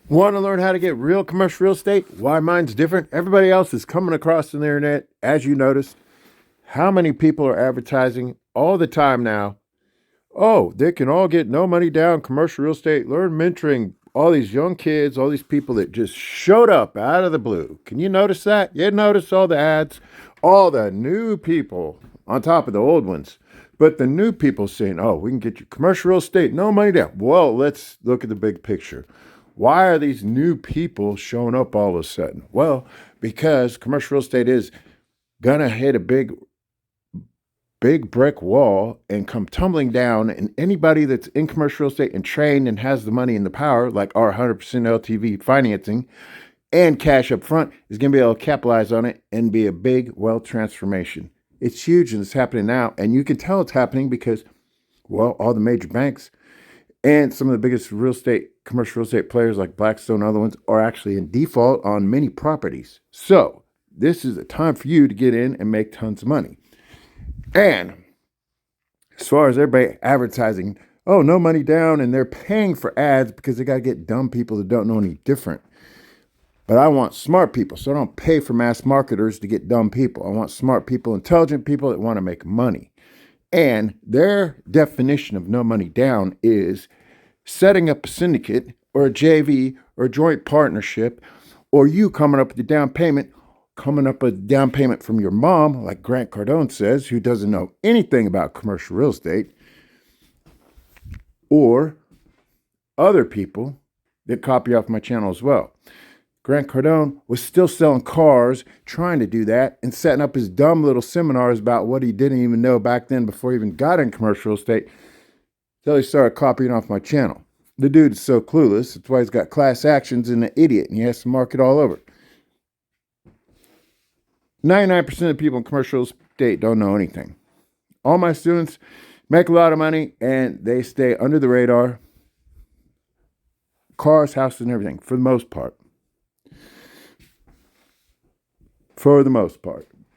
Want to learn how to get real commercial real estate? Why mine's different? Everybody else is coming across on the internet, as you noticed. How many people are advertising all the time now? Oh, they can all get no money down commercial real estate, learn mentoring. All these young kids, all these people that just showed up out of the blue. Can you notice that? You notice all the ads, all the new people on top of the old ones. But the new people saying, oh, we can get you commercial real estate, no money down. Well, let's look at the big picture. Why are these new people showing up all of a sudden? Well, because commercial real estate is going to hit a big brick wall and come tumbling down. And anybody that's in commercial real estate and trained and has the money and the power, like our 100% LTV financing and cash up front, is going to be able to capitalize on it and be a big wealth transformation. It's huge and it's happening now. And you can tell it's happening because, well, all the major banks and some of the biggest commercial real estate players like Blackstone and other ones are actually in default on many properties. So this is a time for you to get in and make tons of money. And as far as everybody advertising, oh, no money down, and they're paying for ads because they got to get dumb people that don't know any different. But I want smart people, so I don't pay for mass marketers to get dumb people. I want smart people, intelligent people that want to make money. And their definition of no money down is setting up a syndicate or a JV or a joint partnership, or you coming up with the down payment from your mom, like Grant Cardone says, who doesn't know anything about commercial real estate, or other people that copy off my channel as well. Grant Cardone was still selling cars, trying to do that, and setting up his dumb little seminars about what he didn't even know back then before he even got in commercial real estate, until he started copying off my channel. The dude is so clueless. That's why he's got class actions and an idiot, and he has to market all over. 99% of the people in commercial real estate don't know anything. All my students make a lot of money, and they stay under the radar. Cars, houses, and everything, for the most part.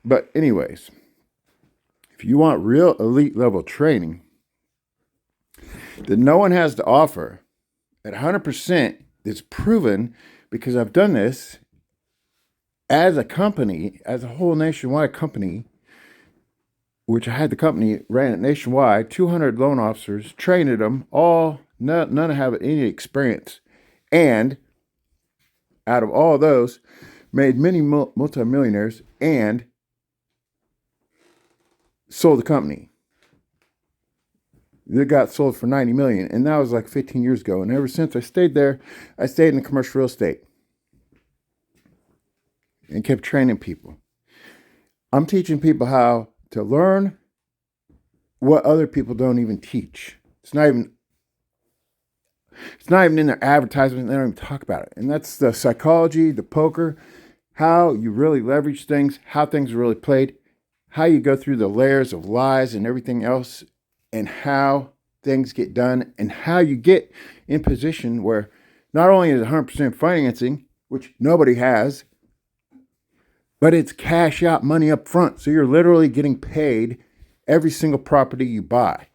But anyways, if you want real elite level training that no one has to offer at 100%, that's proven, because I've done this as a company, as a whole nationwide company, which I had the company, ran it nationwide, 200 loan officers, trained them, none have any experience. And out of all those, made many multimillionaires and sold the company. It got sold for $90 million, and that was like 15 years ago. And ever since I stayed there, I stayed in commercial real estate and kept training people. I'm teaching people how to learn what other people don't even teach. It's not even in their advertisement. They don't even talk about it. And that's the psychology, the poker, how you really leverage things, how things are really played, how you go through the layers of lies and everything else, and how things get done, and how you get in position where not only is it 100% financing, which nobody has, but it's cash out money up front. So you're literally getting paid every single property you buy.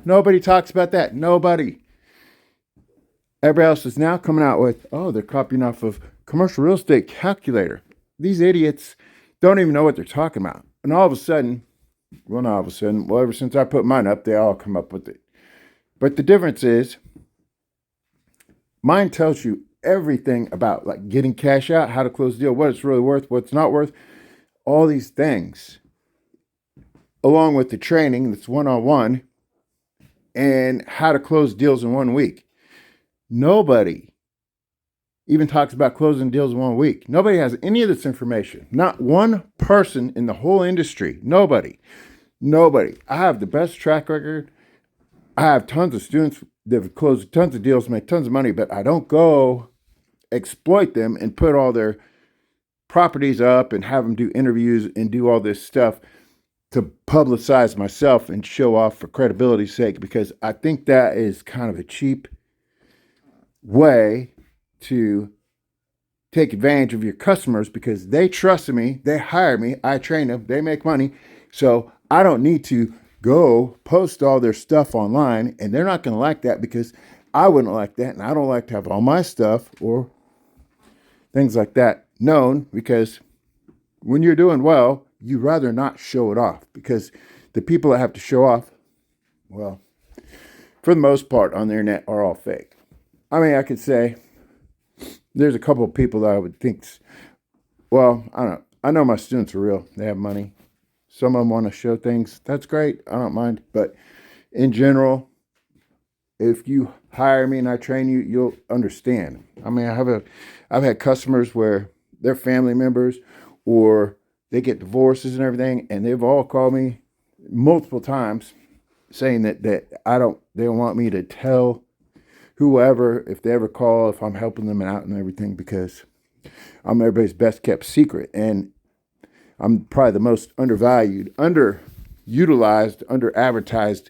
Nobody talks about that. Nobody. Everybody else is now coming out with, oh, they're copying off of commercial real estate calculator. These idiots don't even know what they're talking about. And all of a sudden, ever since I put mine up, they all come up with it. But the difference is, mine tells you everything about like getting cash out, how to close the deal, what it's really worth, what's not worth, all these things, along with the training that's one-on-one and how to close deals in 1 week. Nobody even talks about closing deals in 1 week. Nobody has any of this information. Not one person in the whole industry. Nobody. I have the best track record. I have tons of students that have closed tons of deals, made tons of money, but I don't go exploit them and put all their properties up and have them do interviews and do all this stuff to publicize myself and show off for credibility's sake, because I think that is kind of a cheap way to take advantage of your customers, because they trust me, they hire me, I train them, they make money. So I don't need to go post all their stuff online, and they're not going to like that because I wouldn't like that, and I don't like to have all my stuff or things like that known, because when you're doing well, you'd rather not show it off, because the people that have to show off, well, for the most part on the internet, are all fake. I mean, I could say there's a couple of people that I would think, well, I don't know. I know my students are real. They have money. Some of them want to show things. That's great. I don't mind. But in general, if you hire me and I train you, you'll understand. I mean, I've had customers where they're family members or they get divorces and everything, and they've all called me multiple times saying that they don't want me to tell whoever, if they ever call, if I'm helping them out and everything, because I'm everybody's best kept secret. And I'm probably the most undervalued, underutilized, under advertised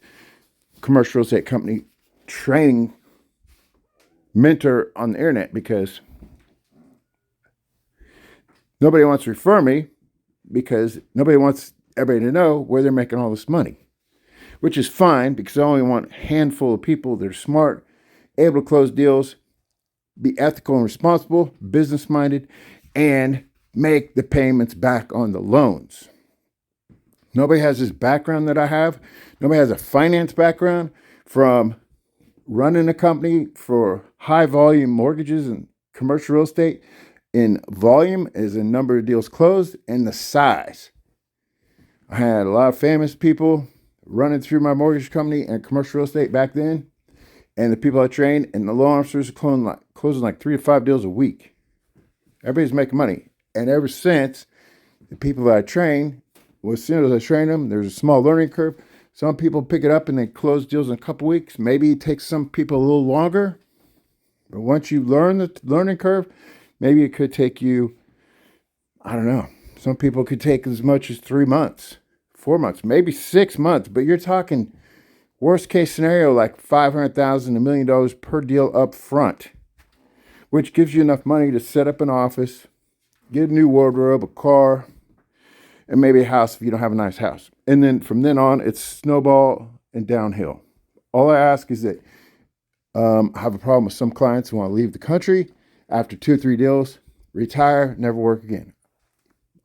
commercial real estate company training mentor on the internet, because nobody wants to refer me, because nobody wants everybody to know where they're making all this money, which is fine, because I only want a handful of people that are smart, able to close deals, be ethical and responsible, business minded, and make the payments back on the loans. Nobody has this background that I have. Nobody has a finance background from running a company for high volume mortgages and commercial real estate. In volume is in number of deals closed and the size. I had a lot of famous people running through my mortgage company and commercial real estate back then. And the people I trained, and the loan officers are closing like 3 to 5 deals a week. Everybody's making money. And ever since, the people that I train, well, as soon as I train them, there's a small learning curve. Some people pick it up and they close deals in a couple weeks. Maybe it takes some people a little longer. But once you learn the learning curve, maybe it could take you, I don't know. Some people could take as much as 3 months, 4 months, maybe 6 months. But you're talking worst case scenario, like $500,000, $1 million per deal up front, which gives you enough money to set up an office, get a new wardrobe, a car, and maybe a house if you don't have a nice house. And then from then on, it's snowball and downhill. All I ask is that I have a problem with some clients who want to leave the country after 2 or 3 deals, retire, never work again.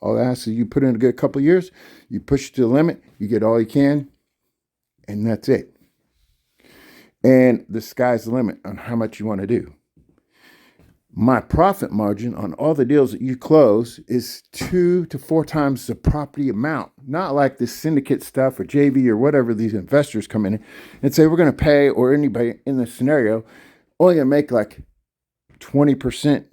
All I ask is you put in a good couple of years, you push it to the limit, you get all you can, and that's it. And the sky's the limit on how much you want to do. My profit margin on all the deals that you close is 2 to 4 times the property amount. Not like this syndicate stuff or JV or whatever these investors come in and say, we're going to pay, or anybody in this scenario, only going to make like 20%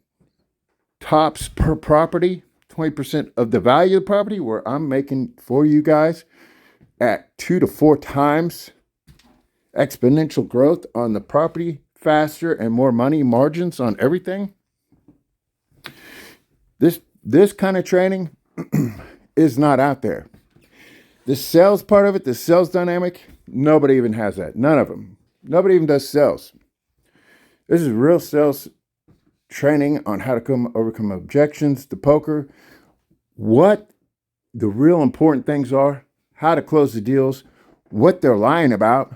tops per property, 20% of the value of the property, where I'm making for you guys at 2 to 4 times exponential growth on the property, faster and more money margins on everything. This kind of training is not out there. The sales part of it, the sales dynamic, nobody even has that. None of them. Nobody even does sales. This is real sales training on how to overcome objections to poker, what the real important things are, how to close the deals, what they're lying about,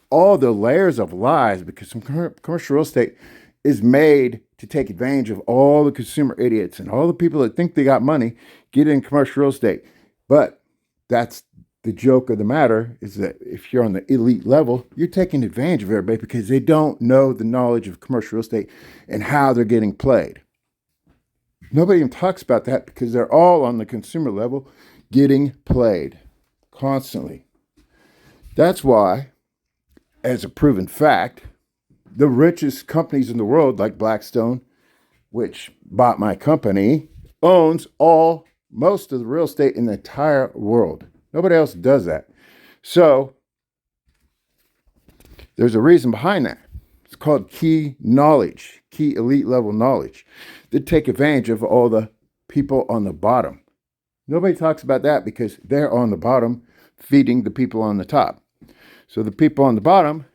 all the layers of lies, because some commercial real estate is made to take advantage of all the consumer idiots and all the people that think they got money, get in commercial real estate. But that's the joke of the matter, is that if you're on the elite level, you're taking advantage of everybody because they don't know the knowledge of commercial real estate and how they're getting played. Nobody even talks about that because they're all on the consumer level getting played constantly. That's why, as a proven fact, the richest companies in the world, like Blackstone, which bought my company, owns most of the real estate in the entire world. Nobody else does that. So there's a reason behind that. It's called key knowledge, key elite level knowledge. They take advantage of all the people on the bottom. Nobody talks about that because they're on the bottom feeding the people on the top. So the people on the bottom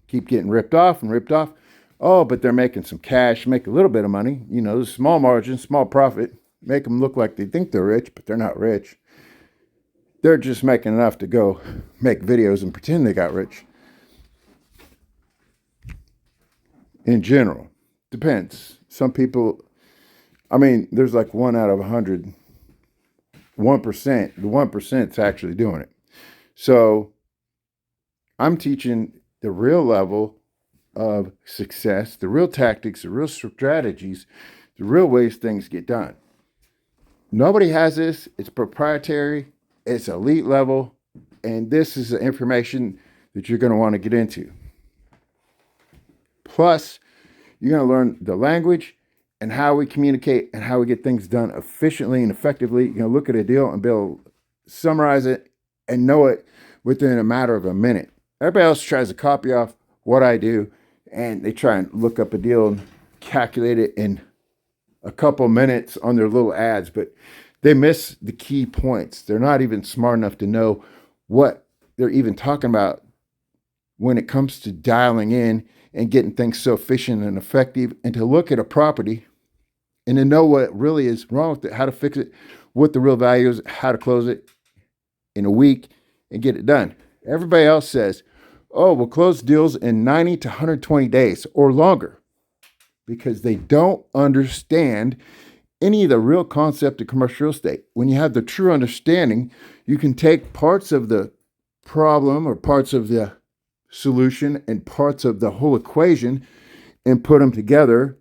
keep getting ripped off and ripped off. Oh, but they're making some cash, make a little bit of money. You know, small margin, small profit, make them look like they think they're rich, but they're not rich. They're just making enough to go make videos and pretend they got rich. in general. Depends. Some people, I mean, there's like 1 out of 100, 1%. The 1%'s actually doing it. So I'm teaching the real level of success, the real tactics, the real strategies, the real ways things get done. Nobody has this. It's proprietary. It's elite level. And this is the information that you're going to want to get into. Plus, you're going to learn the language and how we communicate and how we get things done efficiently and effectively. You're going to look at a deal and be able to summarize it and know it within a matter of a minute. Everybody else tries to copy off what I do, and they try and look up a deal and calculate it in a couple minutes on their little ads, but they miss the key points. They're not even smart enough to know what they're even talking about when it comes to dialing in and getting things so efficient and effective, and to look at a property and to know what really is wrong with it, how to fix it, what the real value is, how to close it in a week and get it done. Everybody else says, oh, we'll close deals in 90 to 120 days or longer, because they don't understand any of the real concept of commercial real estate. When you have the true understanding, you can take parts of the problem or parts of the solution and parts of the whole equation and put them together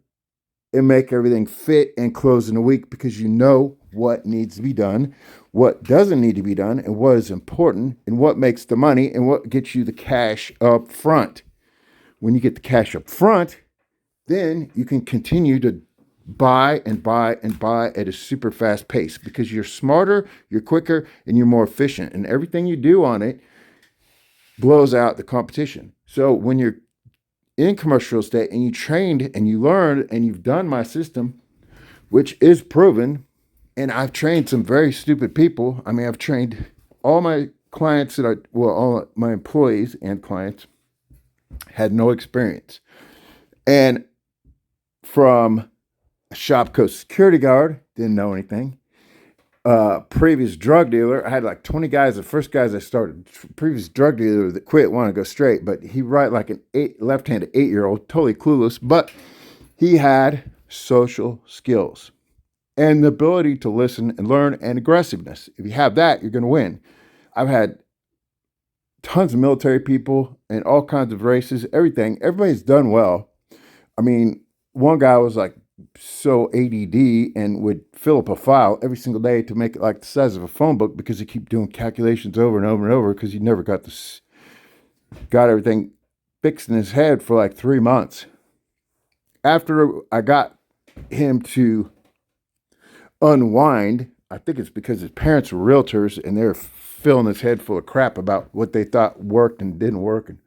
and make everything fit and close in a week, because you know what needs to be done, what doesn't need to be done, and what is important, and what makes the money, and what gets you the cash up front. When you get the cash up front, then you can continue to buy and buy and buy at a super fast pace, because you're smarter, you're quicker, and you're more efficient. And everything you do on it blows out the competition. So when you're in commercial real estate and you trained and you learned and you've done my system, which is proven, and I've trained some very stupid people. I mean, I've trained all my clients all my employees and clients had no experience. And from a Shopco security guard, didn't know anything. Previous drug dealer, I had like 20 guys, the first guys I started, previous drug dealer that quit, wanted to go straight, but he write like an left-handed 8-year-old, totally clueless, but he had social skills and the ability to listen and learn and aggressiveness. If you have that, you're going to win. I've had tons of military people and all kinds of races, everything. Everybody's done well. I mean, one guy was like so ADD and would fill up a file every single day to make it like the size of a phone book, because he keep doing calculations over and over and over, because he never got everything fixed in his head for like 3 months. After I got him to unwind, I think it's because his parents were realtors and they were filling his head full of crap about what they thought worked and didn't work, and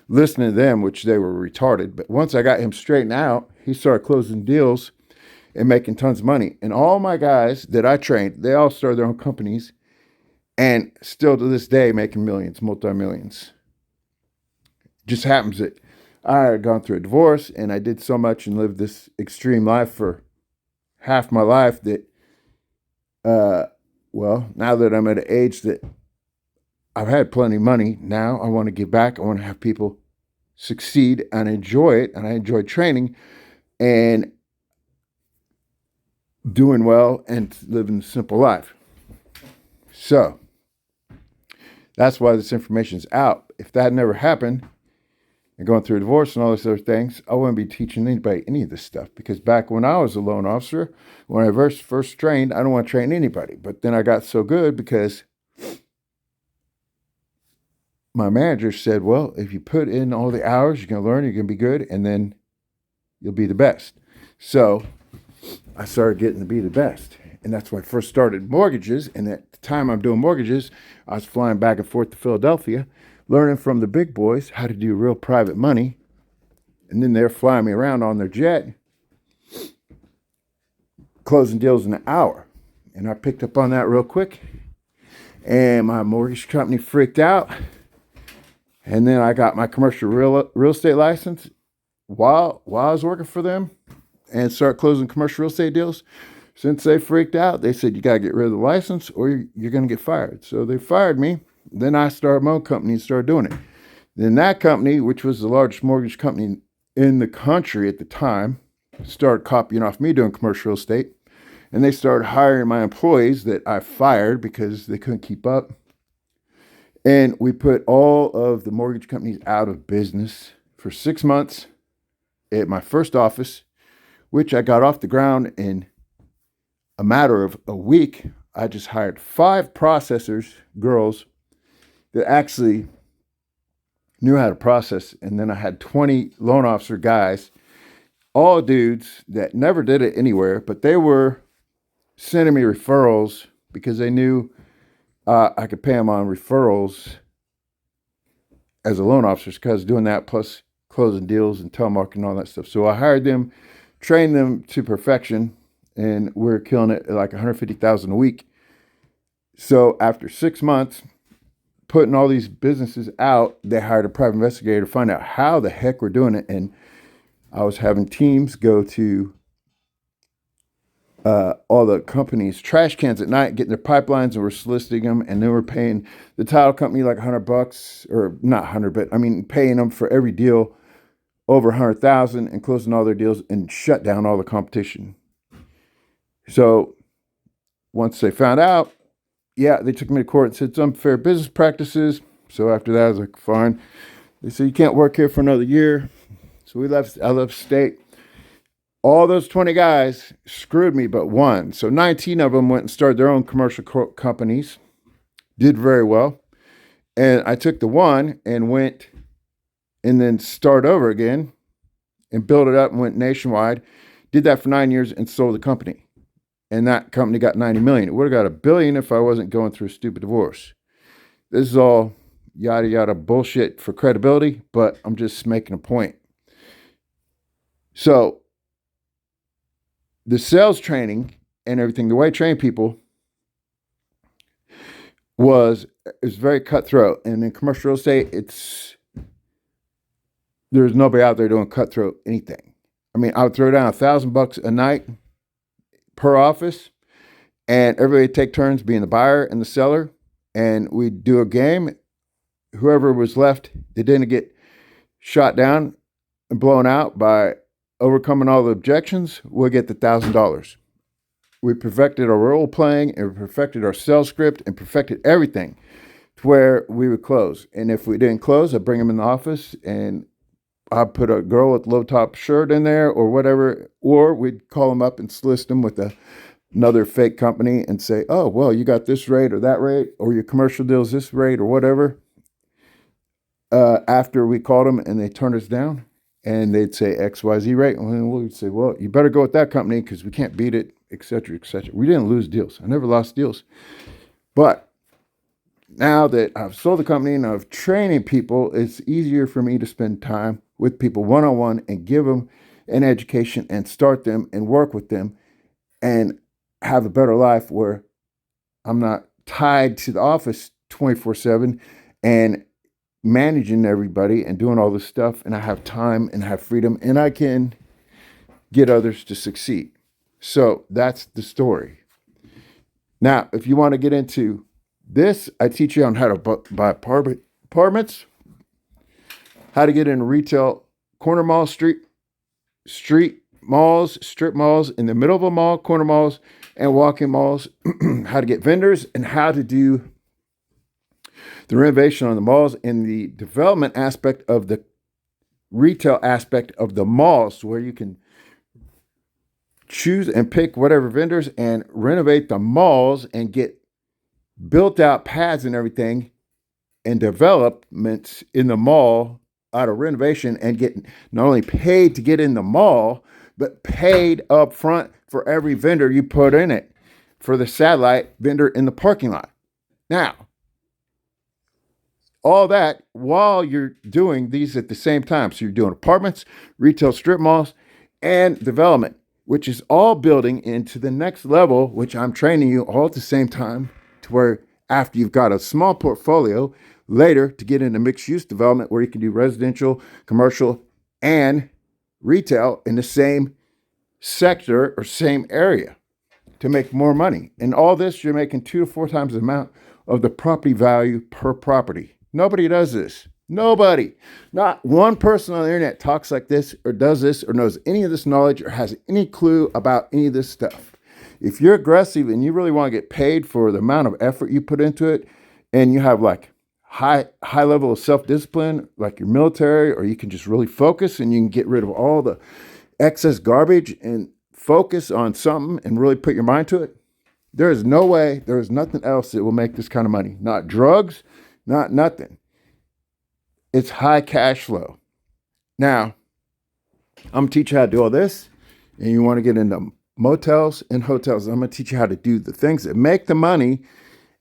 listening to them, which they were retarded. But once I got him straightened out, he started closing deals and making tons of money. And all my guys that I trained, they all started their own companies and still to this day making millions, multi-millions. Just happens that I had gone through a divorce and I did so much and lived this extreme life for half my life that, now that I'm at an age that I've had plenty of money, now I want to give back. I want to have people succeed and enjoy it. And I enjoy training and doing well and living a simple life. So that's why this information is out. If that never happened, and going through a divorce and all those other things, I wouldn't be teaching anybody any of this stuff, because back when I was a loan officer, when I first trained, I don't want to train anybody. But then I got so good because my manager said, well, if you put in all the hours, you're going to learn, you're going to be good, and then you'll be the best. So I started getting to be the best. And that's when I first started mortgages. And at the time I'm doing mortgages, I was flying back and forth to Philadelphia, learning from the big boys how to do real private money. And then they're flying me around on their jet, closing deals in an hour. And I picked up on that real quick. And my mortgage company freaked out. And then I got my commercial real estate license while I was working for them and started closing commercial real estate deals. Since they freaked out, they said, you got to get rid of the license or you're going to get fired. So they fired me. Then I started my own company and started doing it. Then that company, which was the largest mortgage company in the country at the time started copying off me doing commercial real estate. And they started hiring my employees that I fired because they couldn't keep up. And we put all of the mortgage companies out of business for 6 months at my first office, which I got off the ground in a matter of a week. I just hired 5 processors, girls, that actually knew how to process. And then I had 20 loan officer guys, all dudes that never did it anywhere, but they were sending me referrals because they knew I could pay them on referrals as a loan officer, because doing that plus closing deals and telemarketing and all that stuff. So I hired them, trained them to perfection, and we're killing it at like $150,000 a week. So after 6 months, putting all these businesses out, they hired a private investigator to find out how the heck we're doing it. And I was having teams go to all the companies' trash cans at night, getting their pipelines, and we're soliciting them, and then we're paying the title company like $100, or not 100, but I mean paying them for every deal over 100,000 and closing all their deals and shut down all the competition. So once they found out, yeah, they took me to court and said it's unfair business practices. So after that, I was like, fine. They said you can't work here for another year. So I left state. All those 20 guys screwed me but one. So 19 of them went and started their own commercial companies, did very well. And I took the one and went and then start over again and built it up and went nationwide. Did that for 9 years and sold the company. And that company got 90 million. It would have got $1 billion if I wasn't going through a stupid divorce. This is all yada yada bullshit for credibility, but I'm just making a point. So the sales training and everything, the way I train people is very cutthroat. And in commercial real estate, there's nobody out there doing cutthroat anything. I mean, I would throw down $1,000 a night per office, and everybody would take turns being the buyer and the seller, and we'd do a game. Whoever was left that didn't get shot down and blown out by overcoming all the objections, we'll get the $1,000. We perfected our role playing, and we perfected our sales script, and perfected everything to where we would close. And if we didn't close, I'd bring them in the office and I'd put a girl with low top shirt in there or whatever, or we'd call them up and solicit them with another fake company and say, oh, well, you got this rate or that rate, or your commercial deal's this rate or whatever. After we called them and they turned us down, and they'd say XYZ rate, and we'd say, well, you better go with that company because we can't beat it, et cetera, et cetera. We didn't lose deals. I never lost deals. But now that I've sold the company and I've training people, it's easier for me to spend time with people one-on-one and give them an education and start them and work with them and have a better life where I'm not tied to the office 24/7 and managing everybody and doing all this stuff, and I have time and have freedom, and I can get others to succeed. So that's the story. Now, if you want to get into this, I teach you on how to buy apartments, how to get into retail corner malls, street malls, strip malls, in the middle of a mall, corner malls, and walk-in malls, how to get vendors, and how to do the renovation on the malls and the development aspect of the retail aspect of the malls, where you can choose and pick whatever vendors and renovate the malls and get built out pads and everything and developments in the mall out of renovation, and get not only paid to get in the mall, but paid up front for every vendor you put in it, for the satellite vendor in the parking lot. Now, all that while you're doing these at the same time. So you're doing apartments, retail strip malls, and development, which is all building into the next level, which I'm training you all at the same time, to where after you've got a small portfolio, later to get into mixed use development where you can do residential, commercial, and retail in the same sector or same area to make more money. And all this, you're making 2 to 4 times the amount of the property value per property. Nobody does this. Nobody. Not one person on the internet talks like this or does this or knows any of this knowledge or has any clue about any of this stuff. If you're aggressive and you really want to get paid for the amount of effort you put into it, and you have like high level of self-discipline, like your military, or you can just really focus and you can get rid of all the excess garbage and focus on something and really put your mind to it, there is no way, there is nothing else that will make this kind of money. Not drugs, not nothing. It's high cash flow. Now, I'm going to teach you how to do all this, and you want to get into motels and hotels. I'm going to teach you how to do the things that make the money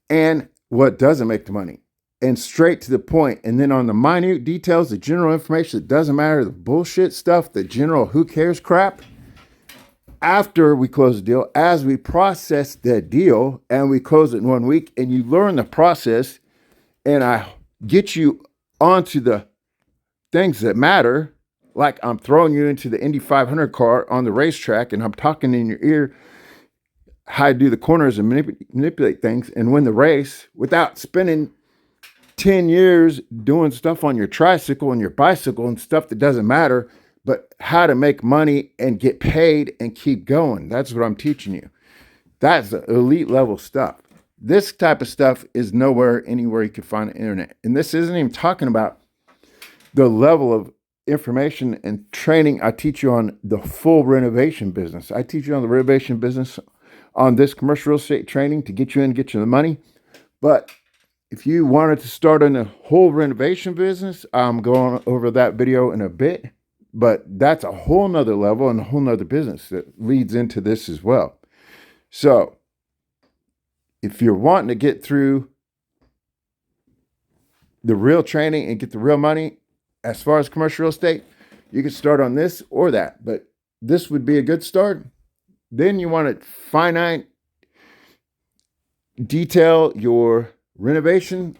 and what doesn't make the money, and straight to the point. And then on the minute details, the general information that doesn't matter, the bullshit stuff, the general who cares crap, after we close the deal, as we process the deal and we close it in 1 week and you learn the process and I get you onto the things that matter, like I'm throwing you into the Indy 500 car on the racetrack and I'm talking in your ear how to do the corners and manipulate things and win the race without spending 10 years doing stuff on your tricycle and your bicycle and stuff that doesn't matter, but how to make money and get paid and keep going. That's what I'm teaching you. That's the elite level stuff. This type of stuff is nowhere, anywhere you can find on the internet. And this isn't even talking about the level of information and training I teach you on the full renovation business. I teach you on the renovation business on this commercial real estate training to get you in, get you the money. But if you wanted to start in a whole renovation business, I'm going over that video in a bit. But that's a whole nother level and a whole nother business that leads into this as well. So if you're wanting to get through the real training and get the real money, as far as commercial real estate, you can start on this or that. But this would be a good start. Then you want to finite detail your renovation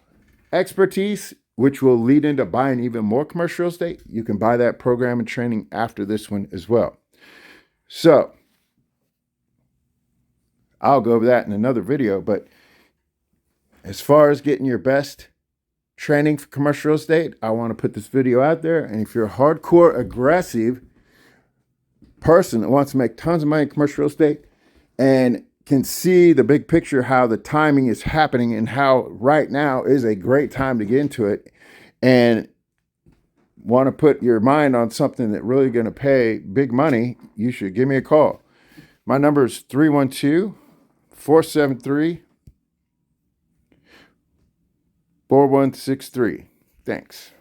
expertise, which will lead into buying even more commercial real estate. You can buy that program and training after this one as well. So I'll go over that in another video, but as far as getting your best training for commercial real estate, I want to put this video out there. And if you're a hardcore aggressive person that wants to make tons of money in commercial real estate and can see the big picture, how the timing is happening and how right now is a great time to get into it, and want to put your mind on something that really going to pay big money, you should give me a call. My number is 312-473-4163. Thanks.